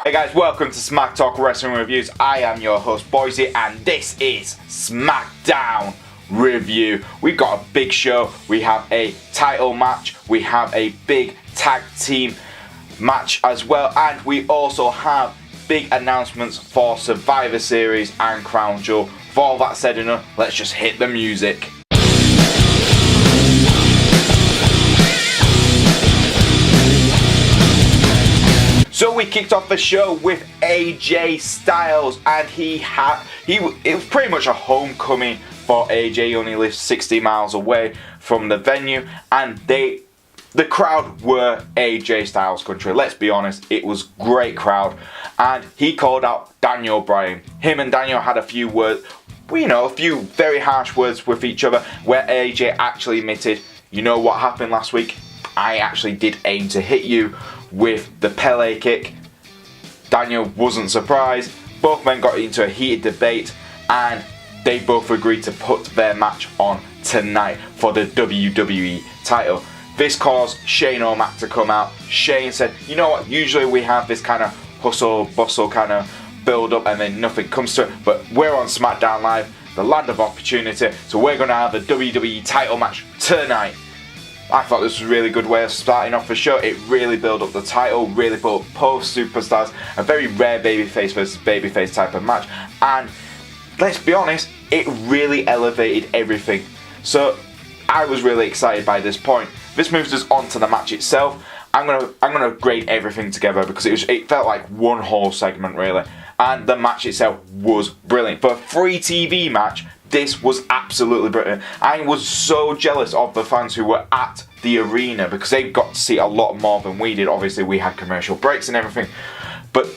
Hey guys, welcome to Smack Talk Wrestling Reviews. I am your host Boise and this is SmackDown Review. We've got a big show. We have a title match, we have a big tag team match as well, and we also have big announcements for Survivor Series and Crown Jewel. For all that said and done, let's just hit the music. So we kicked off the show with AJ Styles, and it was pretty much a homecoming for AJ. He only lives 60 miles away from the venue, and the crowd were AJ Styles country. Let's be honest, it was great crowd, and he called out Daniel Bryan. Him and Daniel had a few words, a few very harsh words with each other, where AJ actually admitted, you know what happened last week? I actually did aim to hit you with the Pele kick. Daniel wasn't surprised. Both men got into a heated debate and they both agreed to put their match on tonight for the WWE title. This caused Shane O'Mac to come out. Shane said, you know what, usually we have this kind of hustle bustle kind of build up and then nothing comes to it, but we're on SmackDown Live, the land of opportunity, so we're going to have a WWE title match tonight. I thought this was a really good way of starting off the show. It really built up the title, really built up both superstars, a very rare babyface versus babyface type of match, and let's be honest, it really elevated everything. So I was really excited by this point. This moves us on to the match itself. I'm gonna grade everything together because it felt like one whole segment really, and the match itself was brilliant. For a free TV match, this was absolutely brilliant. I was so jealous of the fans who were at the arena because they got to see a lot more than we did. Obviously, we had commercial breaks and everything, but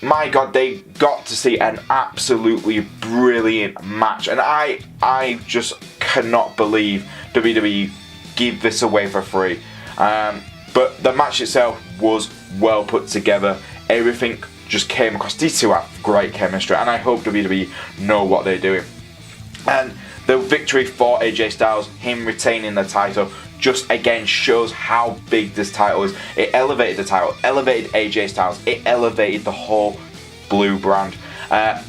my God, they got to see an absolutely brilliant match, and I just cannot believe WWE give this away for free. But the match itself was well put together. Everything just came across. These two have great chemistry, and I hope WWE know what they're doing. And the victory for AJ Styles, him retaining the title, just again shows how big this title is. It elevated the title, elevated AJ Styles, it elevated the whole blue brand.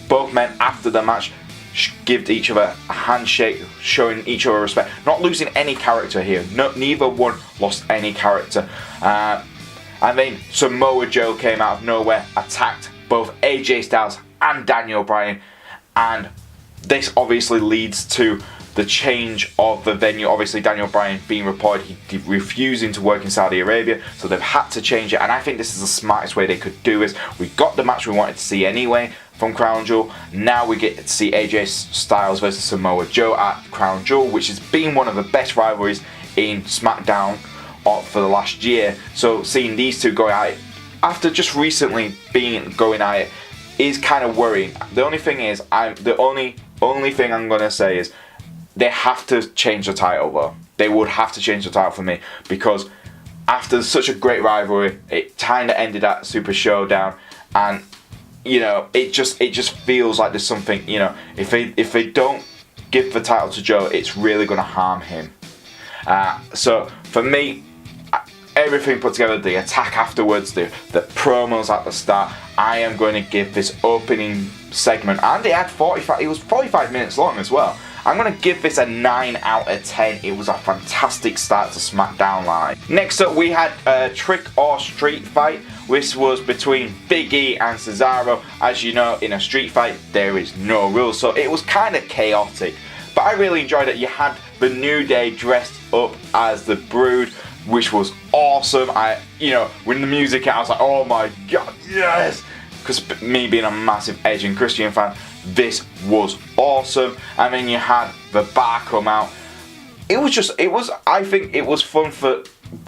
Both men after the match give each other a handshake, showing each other respect, not losing any character here. Neither one lost any character. And then Samoa Joe came out of nowhere, attacked both AJ Styles and Daniel Bryan, and this obviously leads to the change of the venue. Obviously, Daniel Bryan being reported he refusing to work in Saudi Arabia, so they've had to change it, and I think this is the smartest way they could do this. We got the match we wanted to see anyway from Crown Jewel. Now we get to see AJ Styles versus Samoa Joe at Crown Jewel, which has been one of the best rivalries in SmackDown for the last year. So seeing these two go at it after just recently going at it is kind of worrying. The only thing is, the only thing I'm gonna say is they have to change the title though. They would have to change the title for me, because after such a great rivalry, it kind of ended at Super Showdown, and it just feels like there's something, if they don't give the title to Joe, it's really gonna harm him. So for me, everything put together, the attack afterwards, the promos at the start, I am going to give this opening segment, and it was 45 minutes long as well. I'm going to give this a 9 out of 10. It was a fantastic start to SmackDown Live. Next up, we had a trick or street fight. This was between Big E and Cesaro. As you know, in a street fight, there is no rules, so it was kind of chaotic. But I really enjoyed it. You had the New Day dressed up as the Brood, which was awesome. When the music hit, I was like, oh my God, yes! Because me being a massive Edge and Christian fan, this was awesome. And then you had the Bar come out. I think it was fun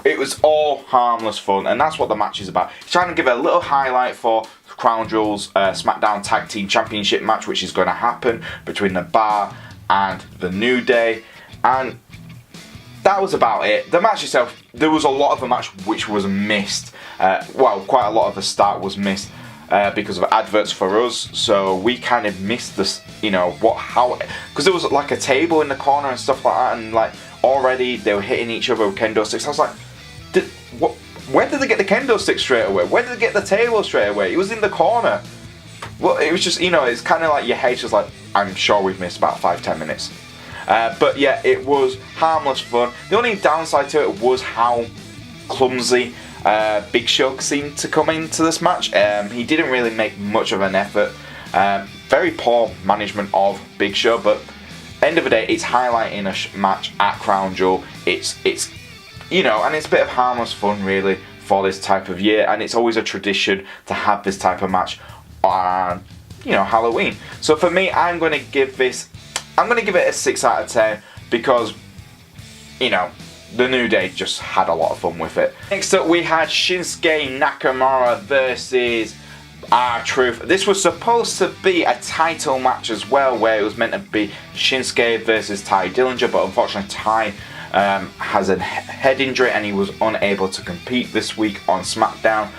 it was all harmless fun, and that's what the match is about. It's trying to give a little highlight for Crown Jewel's SmackDown Tag Team Championship match, which is going to happen between the Bar and the New Day. And that was about it. The match itself, there was a lot of the match which was missed. Quite a lot of the start was missed because of adverts for us. So we kind of missed this, because there was like a table in the corner and stuff like that, and like already they were hitting each other with kendo sticks. I was like, where did they get the kendo stick straight away? Where did they get the table straight away? It was in the corner. Well, it was just, you know, it's kind of like your head's just like, I'm sure we've missed about 5-10 minutes. But yeah, it was harmless fun. The only downside to it was how clumsy Big Show seemed to come into this match. He didn't really make much of an effort. Very poor management of Big Show, but end of the day, it's highlighting a match at Crown Jewel. It's you know, and it's a bit of harmless fun really for this type of year, and it's always a tradition to have this type of match on, you know, Halloween. So for me, I'm going to give it a 6 out of 10 because, you know, the New Day just had a lot of fun with it. Next up, we had Shinsuke Nakamura versus R-Truth. This was supposed to be a title match as well, where it was meant to be Shinsuke versus Ty Dillinger, but unfortunately Ty has a head injury and he was unable to compete this week on SmackDown.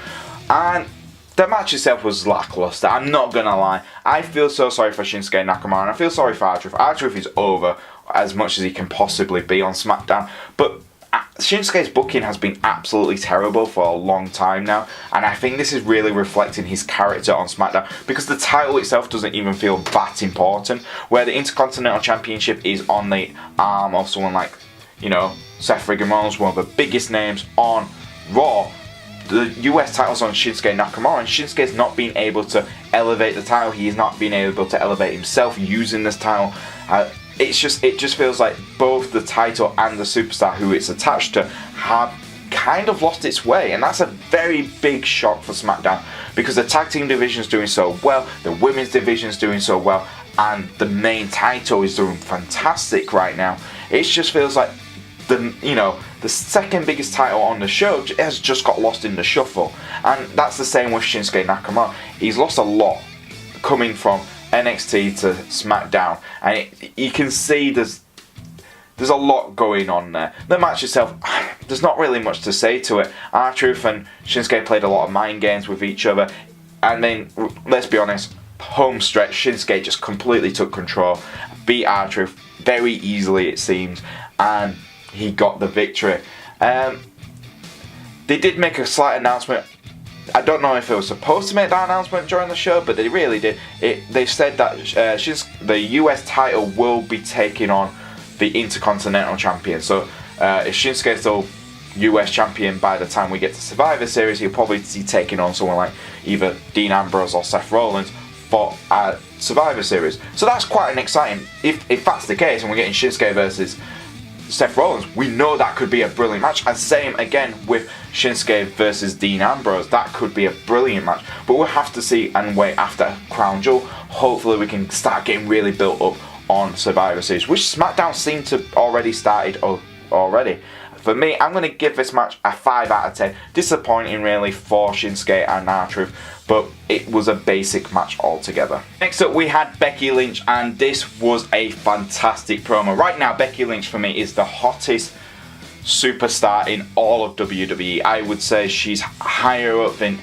And the match itself was lackluster, I'm not gonna lie. I feel so sorry for Shinsuke Nakamura and I feel sorry for R-Truth. R-Truth is over as much as he can possibly be on SmackDown, but Shinsuke's booking has been absolutely terrible for a long time now, and I think this is really reflecting his character on SmackDown because the title itself doesn't even feel that important, where the Intercontinental Championship is on the arm of someone like, you know, Seth Rollins, one of the biggest names on Raw. The US title's on Shinsuke Nakamura, and Shinsuke's not been able to elevate the title. He is not being able to elevate himself using this title. It just feels like both the title and the superstar who it's attached to have kind of lost its way, and that's a very big shock for SmackDown because the tag team division is doing so well, the women's division is doing so well, and the main title is doing fantastic right now. It just feels like the second biggest title on the show has just got lost in the shuffle, and that's the same with Shinsuke Nakamura. He's lost a lot coming from NXT to SmackDown, and you can see there's a lot going on there. The match itself, there's not really much to say to it. R-Truth and Shinsuke played a lot of mind games with each other, and then let's be honest, home stretch, Shinsuke just completely took control, beat R-Truth very easily it seems, and he got the victory. They did make a slight announcement. I don't know if it was supposed to make that announcement during the show, but they really did. They said that the US title will be taking on the Intercontinental Champion. So if Shinsuke's still US Champion by the time we get to Survivor Series, he'll probably be taking on someone like either Dean Ambrose or Seth Rollins for Survivor Series. So that's quite an exciting, if that's the case, and we're getting Shinsuke versus Seth Rollins, we know that could be a brilliant match. And same again with Shinsuke versus Dean Ambrose, that could be a brilliant match. But we'll have to see and wait after Crown Jewel. Hopefully we can start getting really built up on Survivor Series, which SmackDown seemed to already started already. For me, I'm going to give this match a 5 out of 10. Disappointing really for Shinsuke and R-Truth, but it was a basic match altogether. Next up we had Becky Lynch, and this was a fantastic promo. Right now Becky Lynch for me is the hottest superstar in all of WWE. I would say she's higher up than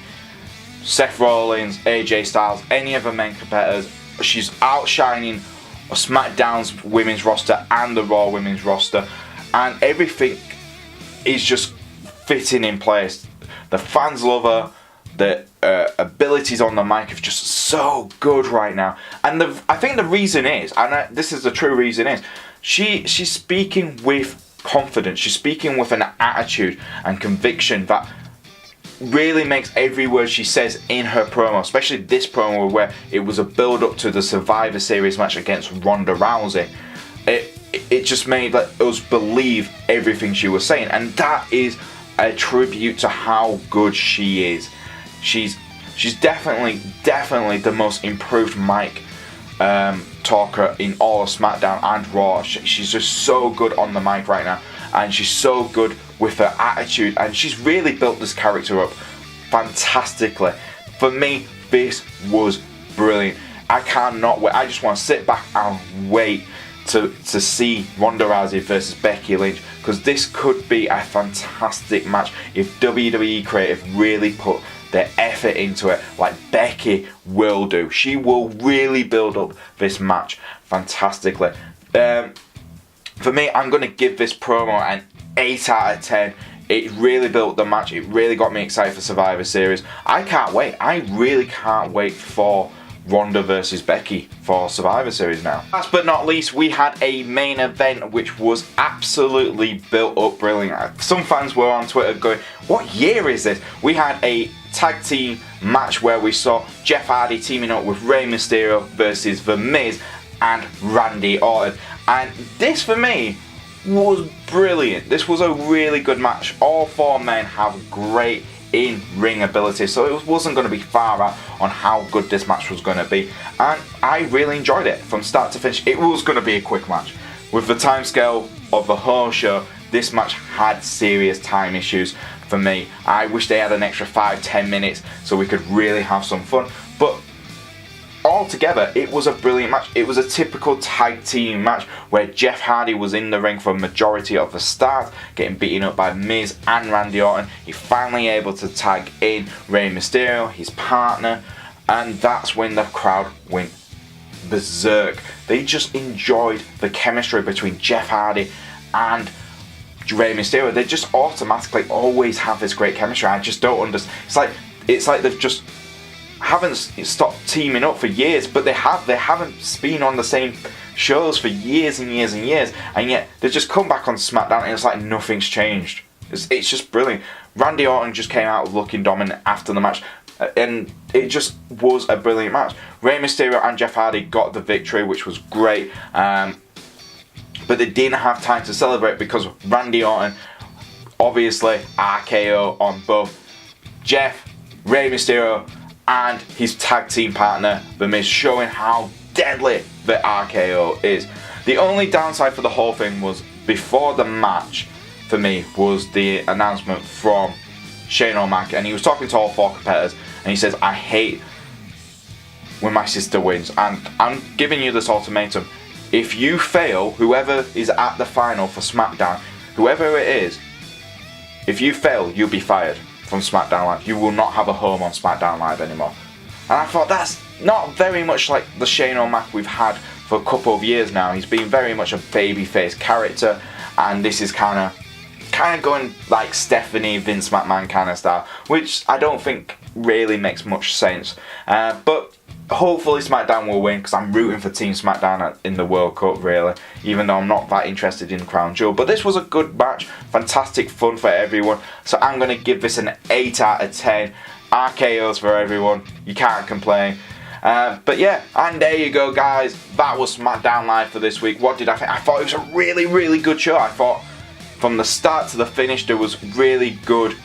Seth Rollins, AJ Styles, any of the main competitors. She's outshining SmackDown's women's roster and the Raw women's roster, and everything is just fitting in place. The fans love her. The abilities on the mic are just so good right now, and I think the reason is, and this is the true reason is, she's speaking with confidence. She's speaking with an attitude and conviction that really makes every word she says in her promo, especially this promo where it was a build up to the Survivor Series match against Ronda Rousey. It just made us believe everything she was saying, and that is a tribute to how good she is. She's definitely the most improved mic talker in all of SmackDown and Raw. She's just so good on the mic right now, and she's so good with her attitude, and she's really built this character up fantastically. For me, this was brilliant. I cannot wait. I just want to sit back and wait to see Ronda Rousey versus Becky Lynch, because this could be a fantastic match if WWE Creative really put their effort into it like Becky will do. She will really build up this match fantastically. For me, I'm going to give this promo an 8 out of 10. It really built the match. It really got me excited for Survivor Series. I can't wait. I really can't wait for Ronda versus Becky for Survivor Series now. Last but not least, we had a main event which was absolutely built up brilliant. Some fans were on Twitter going, what year is this? We had a tag team match where we saw Jeff Hardy teaming up with Rey Mysterio versus The Miz and Randy Orton. And this, for me, was brilliant. This was a really good match. All four men have great in-ring ability, so it wasn't going to be far out on how good this match was going to be, and I really enjoyed it from start to finish. It was going to be a quick match. With the timescale of the whole show, this match had serious time issues for me. I wish they had an extra 5-10 minutes so we could really have some fun, but altogether, it was a brilliant match. It was a typical tag team match where Jeff Hardy was in the ring for a majority of the start, getting beaten up by Miz and Randy Orton. He finally able to tag in Rey Mysterio, his partner, and that's when the crowd went berserk. They just enjoyed the chemistry between Jeff Hardy and Rey Mysterio. They just automatically always have this great chemistry. I just don't understand. It's like they've just haven't stopped teaming up for years, but they haven't been on the same shows for years and years and years, and yet they just come back on SmackDown and it's like nothing's changed. It's just brilliant. Randy Orton just came out looking dominant after the match, and it just was a brilliant match. Rey Mysterio and Jeff Hardy got the victory, which was great, but they didn't have time to celebrate because Randy Orton, obviously RKO on both Jeff, Rey Mysterio, and his tag team partner, The Miz, showing how deadly the RKO is. The only downside for the whole thing was, before the match, for me, was the announcement from Shane O'Mac, and he was talking to all four competitors, and he says, I hate when my sister wins, and I'm giving you this ultimatum. If you fail, whoever is at the final for SmackDown, whoever it is, if you fail, you'll be fired from SmackDown Live. You will not have a home on SmackDown Live anymore. And I thought, that's not very much like the Shane O'Mac we've had for a couple of years now. He's been very much a babyface character, and this is kind of going like Stephanie, Vince McMahon kind of style, which I don't think really makes much sense. But hopefully SmackDown will win, because I'm rooting for Team SmackDown in the World Cup, really, even though I'm not that interested in Crown Jewel. But this was a good match, fantastic fun for everyone, so I'm going to give this an 8 out of 10. RKOs for everyone, you can't complain. But yeah, and there you go, guys. That was SmackDown Live for this week. What did I think? I thought it was a really, really good show. I thought from the start to the finish there was really good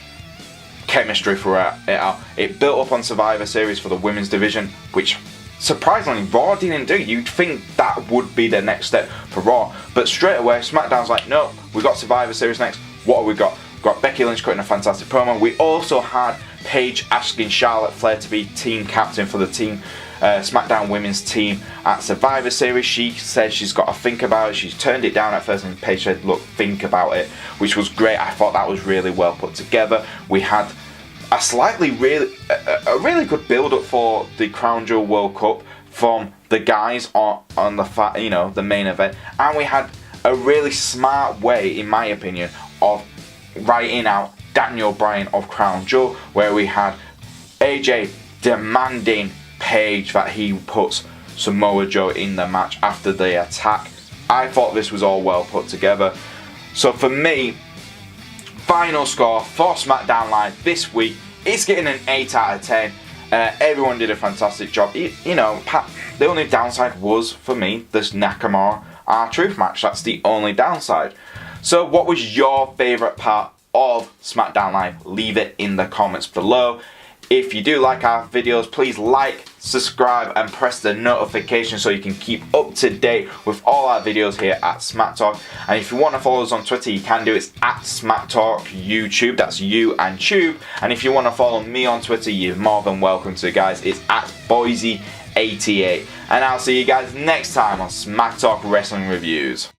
chemistry throughout it out. It built up on Survivor Series for the women's division, which surprisingly Raw didn't do. You'd think that would be the next step for Raw, but straight away SmackDown's like, no, we got Survivor Series next. What have we got? We've got Becky Lynch cutting a fantastic promo. We also had Paige asking Charlotte Flair to be team captain for the team SmackDown women's team at Survivor Series. She said she's got to think about it. She's turned it down at first, and Paige said, look, think about it, which was great. I thought that was really well put together. We had a really good build up for the Crown Jewel World Cup from the guys on the main event, and we had a really smart way, in my opinion, of writing out Daniel Bryan of Crown Jewel, where we had AJ demanding Paige that he puts Samoa Joe in the match after the attack. I thought this was all well put together. So for me, final score for SmackDown Live this week, it's getting an 8 out of 10. Everyone did a fantastic job. The only downside was, for me, this Nakamura R-Truth match. That's the only downside. So what was your favourite part of SmackDown Live? Leave it in the comments below. If you do like our videos, please like, subscribe, and press the notification so you can keep up to date with all our videos here at Smack Talk. And if you want to follow us on Twitter, you can do it. It's at Smack Talk YouTube. That's you and Tube. And if you want to follow me on Twitter, you're more than welcome to, guys. It's at Boise88. And I'll see you guys next time on Smack Talk Wrestling Reviews.